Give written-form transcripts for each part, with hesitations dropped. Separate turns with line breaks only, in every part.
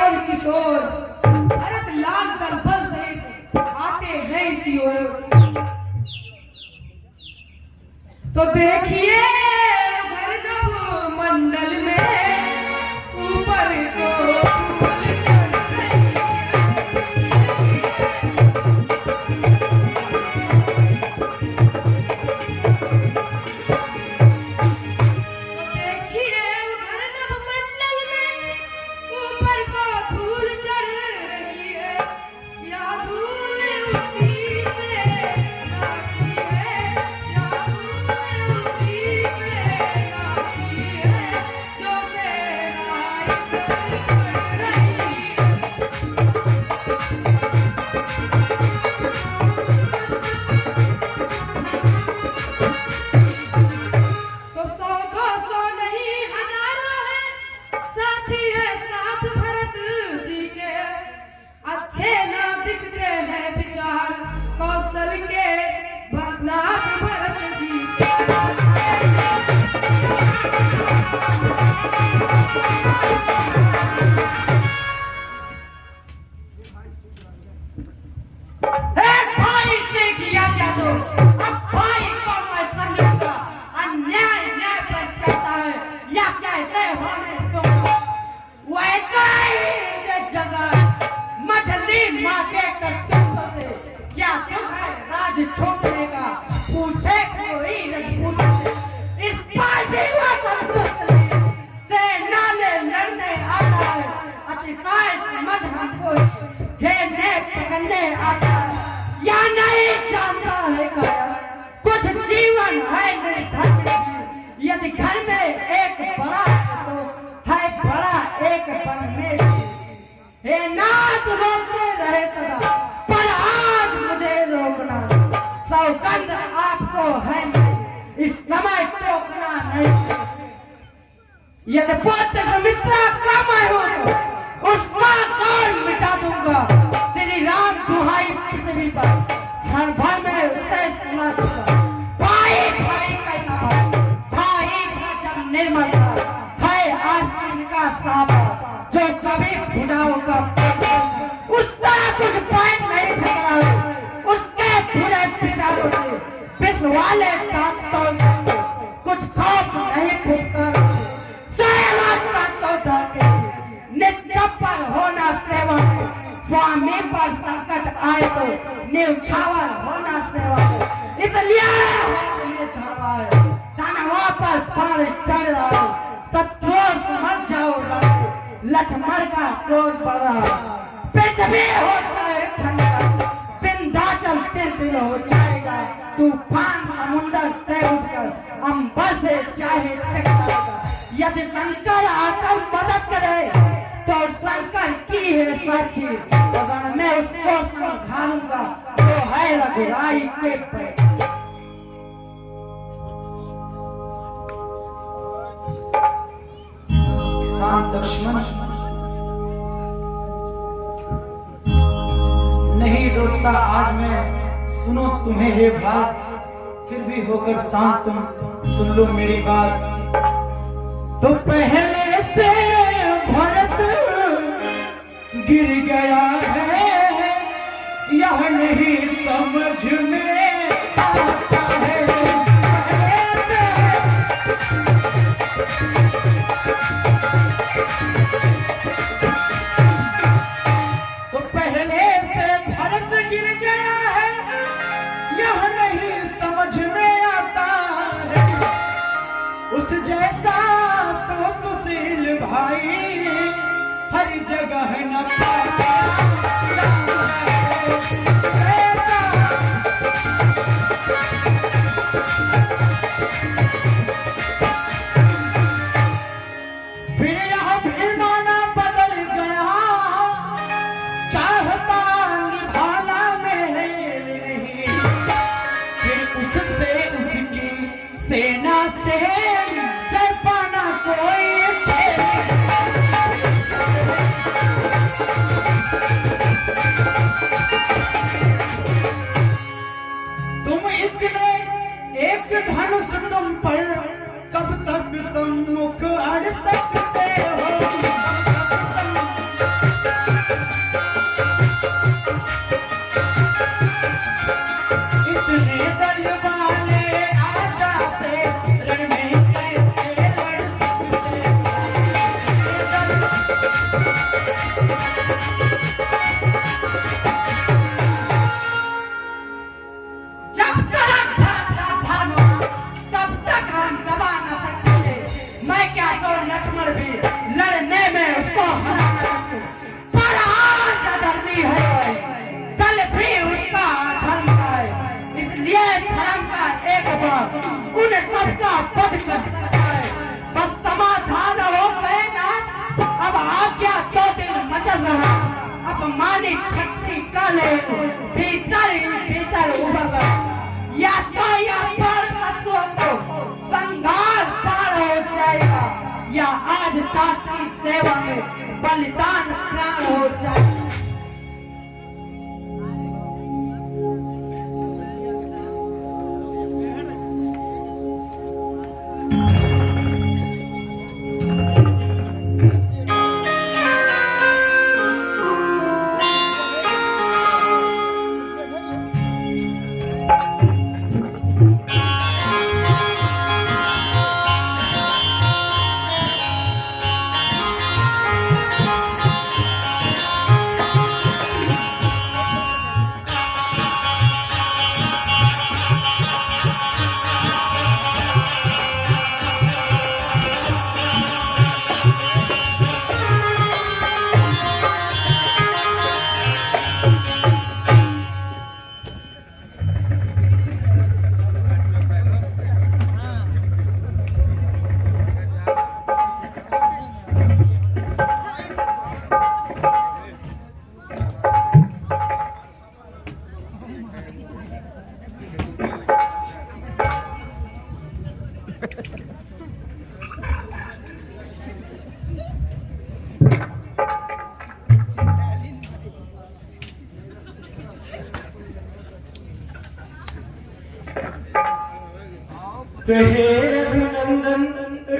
और किशोर भरत लाल दलबल सहित आते हैं इसी ओर। तो देखिए उधर नभ मंडल में ऊपर को कौशल के भरनाथ भरत जी
भाई से किया जादू, अब भाई को मैं समझूंगा अन्याय न्याय पर चलता है या कैसे होने दूंगा। वैसा ही जगह मछली माँ के करतूतों से क्या दुख है राज छोड़ने का, पूछे कोई रजपूत से। इस पर भी वह संतुष्ट नहीं, सेना ले लड़ने आता है, अतिशय समझ हमको घेरने पकड़ने आता है, या नहीं जानता है काया कुछ जीवन है निर्धन। यदि घर में एक बड़ा है तो है बड़ा एक बनने। हे नाथ रोकते रहे सदा, पर आज मुझे रोकना सौगंध आपको है नहीं, इस समय टोकना नहीं। यदि पुत्र सुमित्रा का मैं हूँ तो उसका काल मिटा दूंगा। तेरी राम दुहाई पृथ्वी पर क्षण भर में उसे सुना दूंगा। भाई भाई कैसा भाई था जब निर्मल था, है आज इनका सावा जो कभी भुजाओं का उसका कुछ पॉइंट नहीं झगड़ा है, उसके बुरे विचारों से विश्व वाले कुछ खौफ नहीं फुटकर सेवा का तो डरते नित्य पर होना सेवा, स्वामी पर संकट आए तो न्यौछावर होना सेवा। इसलिए धरवा है दानवों पर बाण चढ़ रहा है, शत्रुओं से मर जाओ लक्ष्मण का क्रोध बढ़ रहा, पृथ्वी हो जाए ठंडा, विंध्याचल तिल तिल हो जाएगा, तूफान समुद्र से उठकर अंबर से चाहे टकराएगा। यदि शंकर आकर मदद करे तो शंकर की है साक्षी, अगर मैं उसको संभालूंगा तो है रघुराई के पे।
लक्ष्मण नहीं रोकता आज मैं, सुनो तुम्हें हे बात, फिर भी होकर शांत तुम सुन लो मेरी बात। तो पहले से भरत गिर गया है, यह नहीं समझ में आता है। हर जगह न फिर यह भीमाना बदल गया, चाहता निभाना मेल नहीं, फिर उससे उसकी सेना से जय पाना कोई तुम इतने एक धनुष तुम पर कब तक सम्मुख अड़ सकते हो।
अपमानित छत्री काले भीतर ही भीतर उभर कर या तो यह पर तत्वों को संघार पार हो जाएगा या आज दास की सेवा में बलिदान प्राण हो जाएगा।
हे रघुनंदन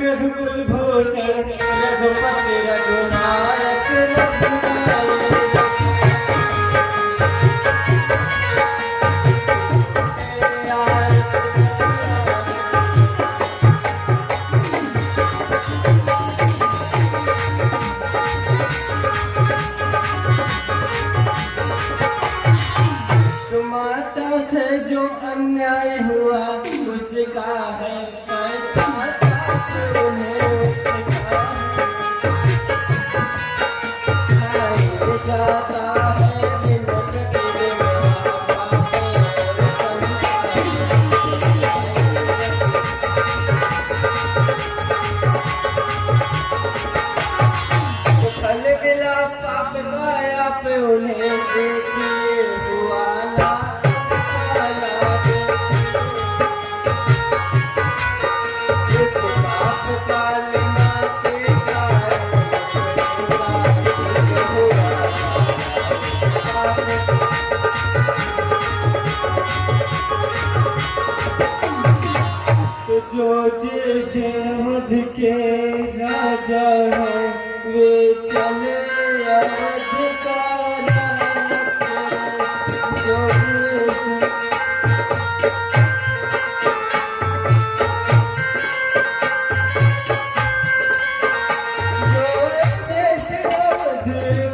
रघुकुल भूषण रघुपति रघुनायक माता से जो अन्याय हुआ उसका है कष्ट जाता है दिन फल मिला पाप गाया पे उन्हें देखिए हुआ ना जो ज्येष्ठ मध्य के राजा हैं वे चले अवध का जो ज्येष्ठ अवध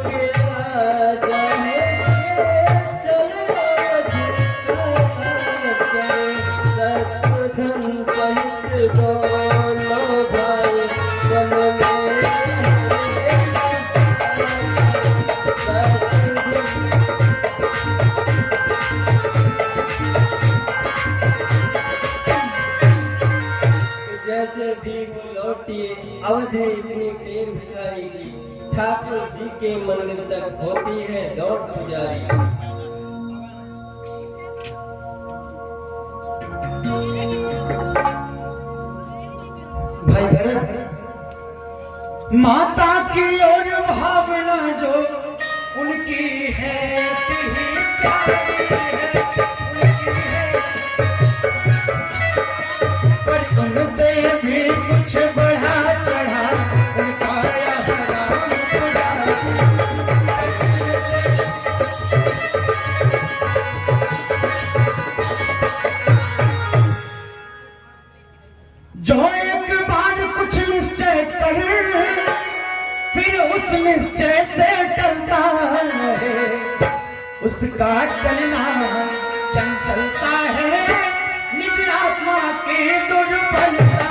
के राजा हैं चले अवध का धन सहित दोनों भाई वन में जैसे भी वो लौटी अवध इतनी टेर भिखारी की ठाकुर जी के मंदिर तक होती है दौड़ पुजारी। भाई भरत माता की ओर भावना जो उनकी है पर उनसे भी कुछ बढ़ा चढ़ा उनका जो एक बार कुछ निश्चय करे फिर उस निश्चय से टलता है उसका टलना चंचलता है निज आत्मा की दुर्बलता।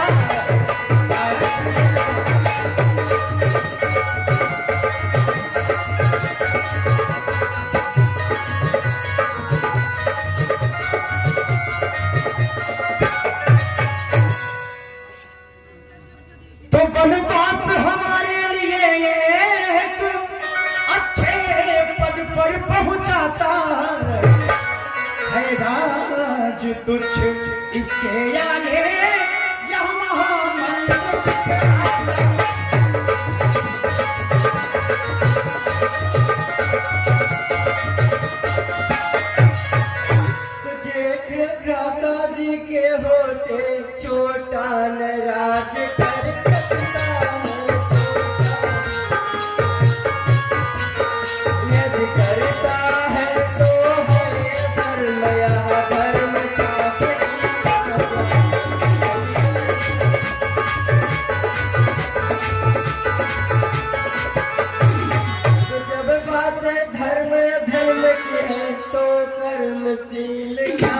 तो वनवास हमारे लिए एक अच्छे पद पर पहुंचाता है राज तुझ इसके आगे यह महामंत्र सिखाता।
दादाजी के होते छोटा नाराज कर सकता है यदि करता है तो हरे धर्म या धर्म जब बात धर्म धर्म की है तो कर्मशील क्या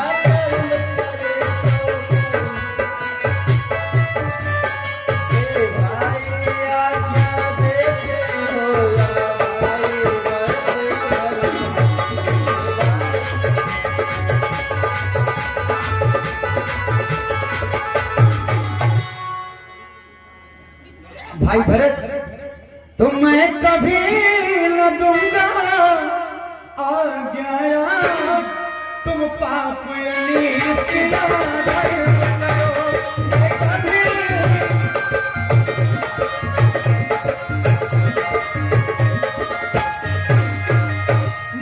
भाई भरत तुम्हें कभी न दूंगा आज्ञा तुम पाप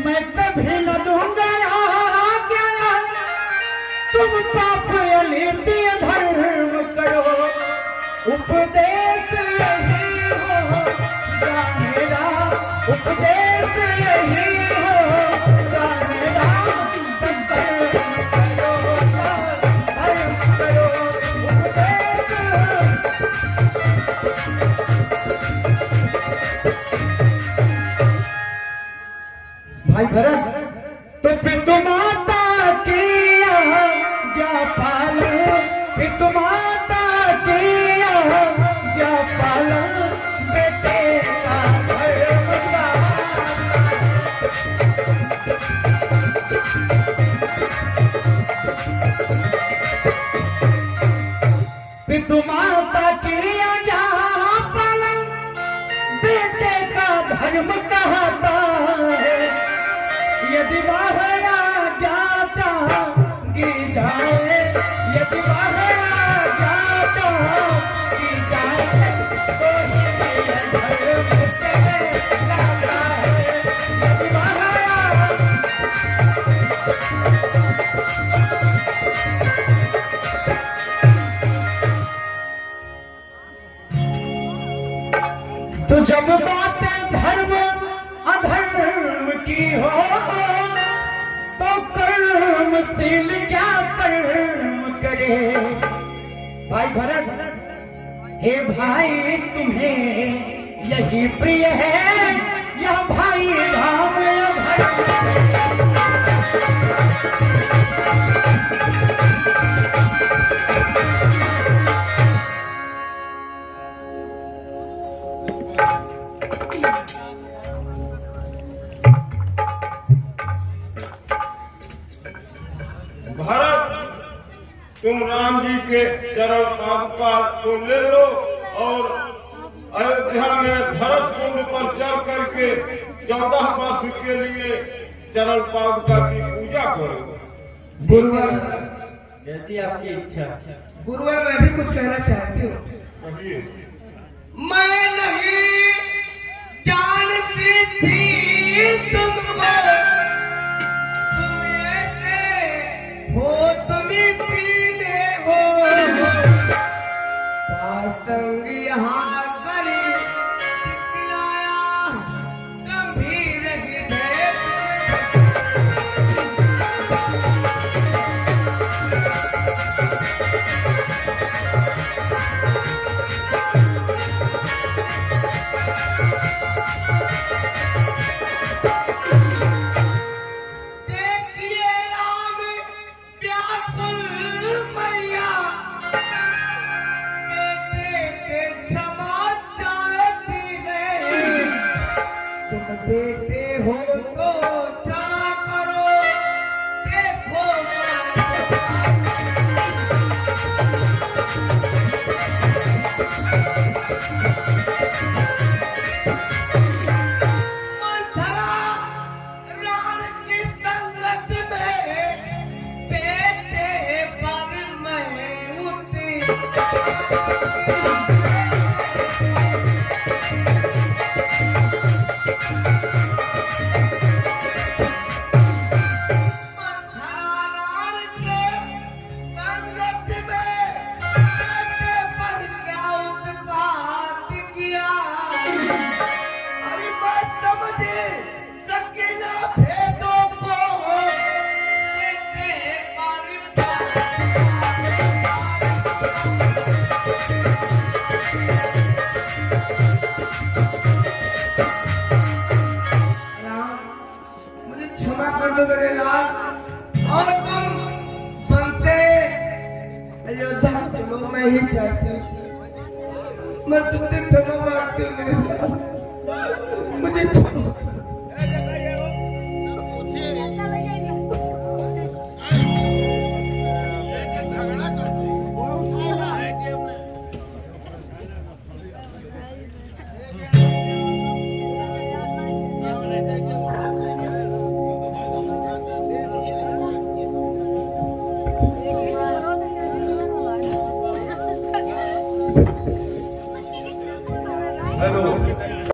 मैं कभी न दूंगा आज्ञा तुम पाप अलिप्ति धर्म करो उपदेश यही हो मेरा उपदेश यही हो मेरा धर्म करो उपदेश। भाई भरत तो पितु माता की आज्ञा पालो पितु माता की आज्ञा पालो बेटे का धर्म का। पितु माता की आज्ञा पालन बेटे का धर्म कहता है यदि वह जाता गी जाए यदि वह जाता गी जाए तो ही धर्म कहलाता है यदि वह तो जब बात धर्म अधर्म की हो तो कर्मशील क्या कर्म करे। भाई भरत हे भाई तुम्हें यही प्रिय है यह भाई राम
भरत तुम राम जी के चरण पादुका को ले लो और अयोध्या में भरत कुंड पर चढ़ करके 14 वर्ष के लिए चरण पादुका की पूजा करो।
गुरुवर जैसी आपकी इच्छा। गुरुवर मैं भी कुछ कहना चाहती हूँ।
कहिए।
मैं नहीं जानती थी तुमको तुम ऐसे हो तुम पीले हो पातंग यहाँ करी आया गंभीर हृदय बेटे हो तो क्या करो देखो मंथरा तुमसे क्षमा मांगती हूँ मेरे साथ।